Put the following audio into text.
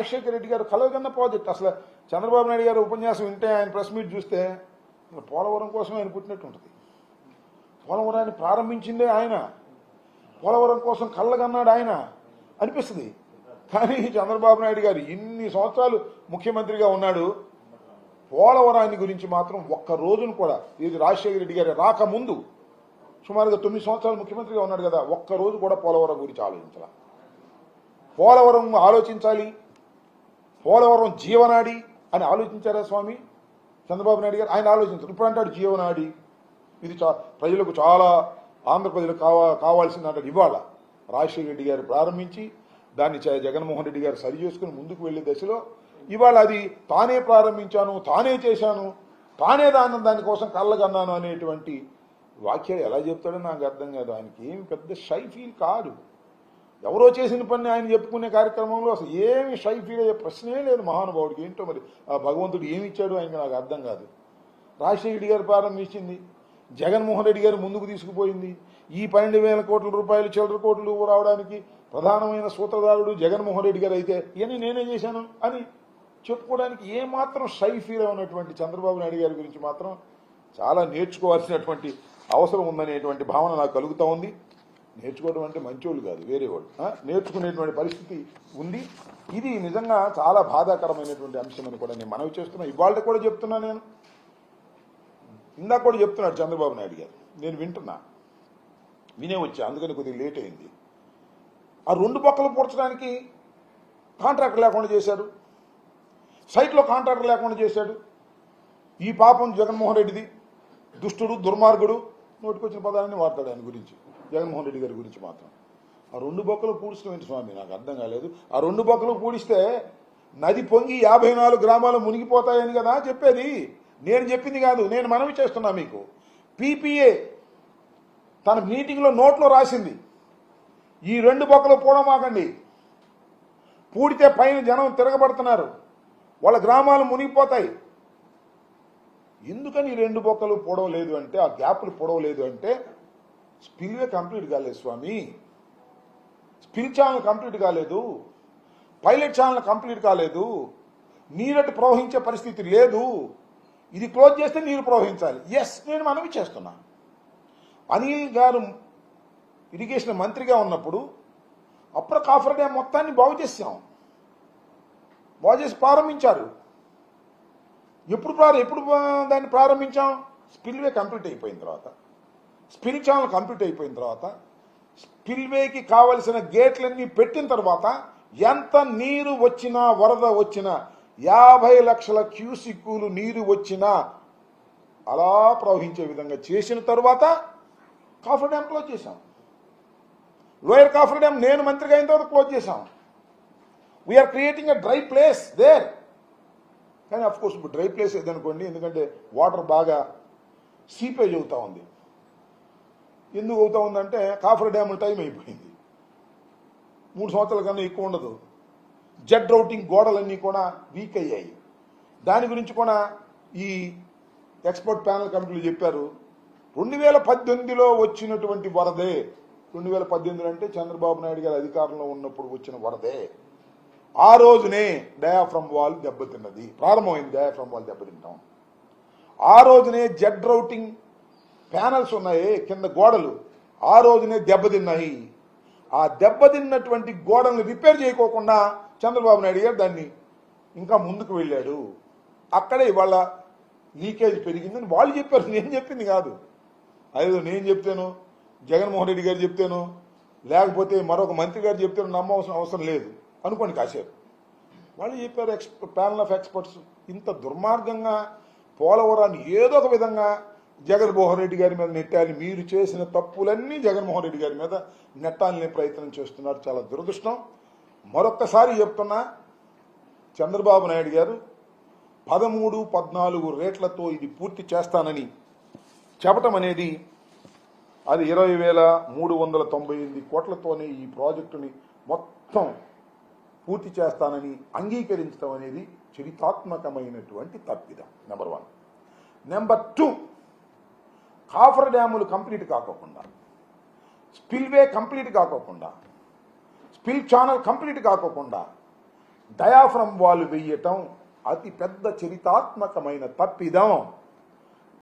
రాజశేఖర రెడ్డి గారు కలగన్న ప్రాజెక్ట్ అసలు చంద్రబాబు నాయుడు గారు ఉపన్యాసం వింటే ఆయన ప్రెస్ మీట్ చూస్తే పోలవరం కోసం ఆయన పుట్టినట్టు ఉంటుంది. పోలవరాన్ని ప్రారంభించిందే ఆయన, పోలవరం కోసం కళ్ళగన్నాడు ఆయన అనిపిస్తుంది. కానీ చంద్రబాబు నాయుడు గారు ఇన్ని సంవత్సరాలు ముఖ్యమంత్రిగా ఉన్నాడు, పోలవరాన్ని గురించి మాత్రం ఒక్క రోజును కూడా, ఇది రాజశేఖర రెడ్డి గారు రాకముందు సుమారుగా 9 సంవత్సరాలు ముఖ్యమంత్రిగా ఉన్నాడు కదా, ఒక్క రోజు కూడా పోలవరం గురించి ఆలోచించాల. పోలవరం ఆలోచించాలి, పోలవరం జీవనాడి అని ఆలోచించారా స్వామి చంద్రబాబు నాయుడు గారు? ఆయన ఆలోచించారు. ఇప్పుడు అంటాడు జీవనాడి, ఇది ప్రజలకు చాలా ఆంధ్ర ప్రజలకు కావాల్సింది అంటాడు. ఇవాళ రాజశేఖర రెడ్డి గారు ప్రారంభించి దాన్ని జగన్మోహన్ రెడ్డి గారు సరి చేసుకుని ముందుకు వెళ్లే దశలో ఇవాళ అది తానే ప్రారంభించాను, తానే చేశాను, తానే దానికోసం కళ్ళగన్నాను అనేటువంటి వాక్యాలు ఎలా చెప్తాడో నాకు అర్థం కాదు. ఆయనకి ఏమి పెద్ద షై ఫీల్ కాదు. ఎవరో చేసిన పని ఆయన చెప్పుకునే కార్యక్రమంలో అసలు ఏమి షై ఫీల్ అయ్యే ప్రశ్నే లేదు మహానుభావుడికి. ఏంటో మరి ఆ భగవంతుడు ఏమి ఇచ్చాడు ఆయనకి నాకు అర్థం కాదు. రాజశేఖర రెడ్డి గారు ప్రారంభించింది, జగన్మోహన్ రెడ్డి గారు ముందుకు తీసుకుపోయింది. ఈ 12,000 కోట్ల రూపాయలు చిల్లర కోట్లు రావడానికి ప్రధానమైన సూత్రధారుడు జగన్మోహన్ రెడ్డి గారు అయితే ఇవన్నీ నేనే చేశాను అని చెప్పుకోవడానికి ఏమాత్రం షై ఫీల్ ఉన్నటువంటి చంద్రబాబు నాయుడు గారి గురించి మాత్రం చాలా నేర్చుకోవాల్సినటువంటి అవసరం ఉందనేటువంటి భావన నాకు కలుగుతూ ఉంది. నేర్చుకోవడం అంటే మంచోళ్ళు కాదు, వేరే వాళ్ళు నేర్చుకునేటువంటి పరిస్థితి ఉంది. ఇది నిజంగా చాలా బాధాకరమైనటువంటి అంశం అని కూడా నేను మనవి చేస్తున్నా. ఇవాళ కూడా చెప్తున్నా, నేను ఇందాక కూడా చెప్తున్నాడు చంద్రబాబు నాయుడు గారు, నేను వినే వచ్చా, అందుకని కొద్దిగా లేట్ అయింది. ఆ 2 పక్కలు పూడ్చడానికి కాంట్రాక్టర్ లేకుండా చేశాడు, సైట్లో కాంట్రాక్టర్ లేకుండా చేశాడు. ఈ పాపం జగన్మోహన్ రెడ్డిది, దుష్టుడు దుర్మార్గుడు, నోటికొచ్చిన పదాలని వాడతాడు ఆయన గురించి, జగన్మోహన్ రెడ్డి గారి గురించి మాత్రం. ఆ 2 బొక్కలు పూడ్చడం ఏంటి స్వామి, నాకు అర్థం కాలేదు. ఆ 2 బొక్కలు పూడిస్తే నది పొంగి 54 గ్రామాలు మునిగిపోతాయని కదా చెప్పేది. నేను చెప్పింది కాదు, నేను మనవి చేస్తున్నా మీకు. పీపీఏ తన మీటింగ్లో నోట్లో రాసింది, ఈ 2 బొక్కలు పూడమాకండి, పూడితే పైన జనం తిరగబడుతున్నారు, వాళ్ళ గ్రామాలు మునిగిపోతాయి. ఎందుకని 2 బొక్కలు పొడవలేదు అంటే, ఆ గ్యాప్లు పొడవలేదు అంటే, స్పిల్వే కంప్లీట్ కాలేదు స్వామి, స్పిల్ ఛానల్ కంప్లీట్ కాలేదు, పైలట్ ఛానల్ కంప్లీట్ కాలేదు, నీరటి ప్రవహించే పరిస్థితి లేదు. ఇది క్లోజ్ చేస్తే నీరు ప్రవహించాలి. ఎస్, నేను మనవి చేస్తున్నా. అనిల్ గారు ఇరిగేషన్ మంత్రిగా ఉన్నప్పుడు అప్పుడు కాఫర్ డ్యామ్ మొత్తాన్ని బాగు చేసి ప్రారంభించారు. ఎప్పుడు దాన్ని ప్రారంభించాం? స్పిల్వే కంప్లీట్ అయిపోయిన తర్వాత, స్పిల్ ఛానల్ కంప్లీట్ అయిపోయిన తర్వాత, స్పిల్వేకి కావలసిన గేట్లన్నీ పెట్టిన తర్వాత, ఎంత నీరు వచ్చినా వరద వచ్చినా 50 లక్షల క్యూసిక్కులు నీరు వచ్చినా అలా ప్రవహించే విధంగా చేసిన తర్వాత కాఫర్ డ్యామ్ క్లోజ్ చేశాం. లోయర్ కాఫర్ డ్యామ్ నేను మంత్రిగా అయిన తర్వాత క్లోజ్ చేశాం. We're creating a dry place there. కానీ అఫ్ కోర్స్ ఇప్పుడు డ్రై ప్లేస్ ఏదనుకోండి, ఎందుకంటే వాటర్ బాగా సీపేజ్ అవుతా ఉంది. ఎందుకు అవుతా ఉందంటే కాఫర్ డ్యామ్ టైం అయిపోయింది, 3 సంవత్సరాల కన్నా ఎక్కువ ఉండదు. జెడ్ రౌటింగ్ గోడలన్నీ కూడా వీక్ అయ్యాయి. దాని గురించి కూడా ఈ ఎక్స్పర్ట్ ప్యానల్ కమిటీలు చెప్పారు. 2018లో వచ్చినటువంటి వరదే, 2018 అంటే చంద్రబాబు నాయుడు గారు అధికారంలో ఉన్నప్పుడు వచ్చిన వరదే. ఆ రోజునే డయాఫ్రమ్ వాల్ దెబ్బతిన్నది, ప్రారంభమైంది డయాఫ్రమ్ వాల్ దెబ్బతింటాం. ఆ రోజునే జెడ్ రౌటింగ్ ప్యానల్స్ ఉన్నాయి కింద గోడలు, ఆ రోజునే దెబ్బతిన్నాయి. ఆ దెబ్బతిన్నటువంటి గోడల్ని రిపేర్ చేయకోకుండా చంద్రబాబు నాయుడు గారు దాన్ని ఇంకా ముందుకు వెళ్ళాడు. అక్కడే ఇవాళ లీకేజ్ పెరిగిందని వాళ్ళు చెప్పారు, నేను చెప్పింది కాదు. అదేదో నేను చెప్తాను, జగన్మోహన్ రెడ్డి గారు చెప్తాను, లేకపోతే మరొక మంత్రి గారు చెప్తాను నమ్మవలసిన అవసరం లేదు అనుకోండి కాసేపు. వాళ్ళు చెప్పారు, ప్యానల్ ఆఫ్ ఎక్స్పర్ట్స్. ఇంత దుర్మార్గంగా పోలవరాన్ని ఏదో ఒక విధంగా జగన్మోహన్ రెడ్డి గారి మీద నెట్టాలి, మీరు చేసిన తప్పులన్నీ జగన్మోహన్ రెడ్డి గారి మీద నెట్టాలనే ప్రయత్నం చేస్తున్నారు. చాలా దురదృష్టం. మరొక్కసారి చెప్తున్నా, చంద్రబాబు నాయుడు గారు 13-14 రేట్లతో ఇది పూర్తి చేస్తానని చెప్పటం అనేది, అది 20,398 కోట్లతోనే ఈ ప్రాజెక్టుని మొత్తం పూర్తి చేస్తానని అంగీకరించడం అనేది చరితాత్మకమైనటువంటి తప్పిదం. నెంబర్ 1. నెంబర్ 2, కాఫర్ డ్యాములు కంప్లీట్ కాకోకుండా, స్పిల్వే కంప్లీట్ కాకోకుండా, స్పిల్ ఛానల్ కంప్లీట్ కాకోకుండా డయాఫ్రమ్ వాల్ వెయ్యటం అతి పెద్ద చరితాత్మకమైన తప్పిదం.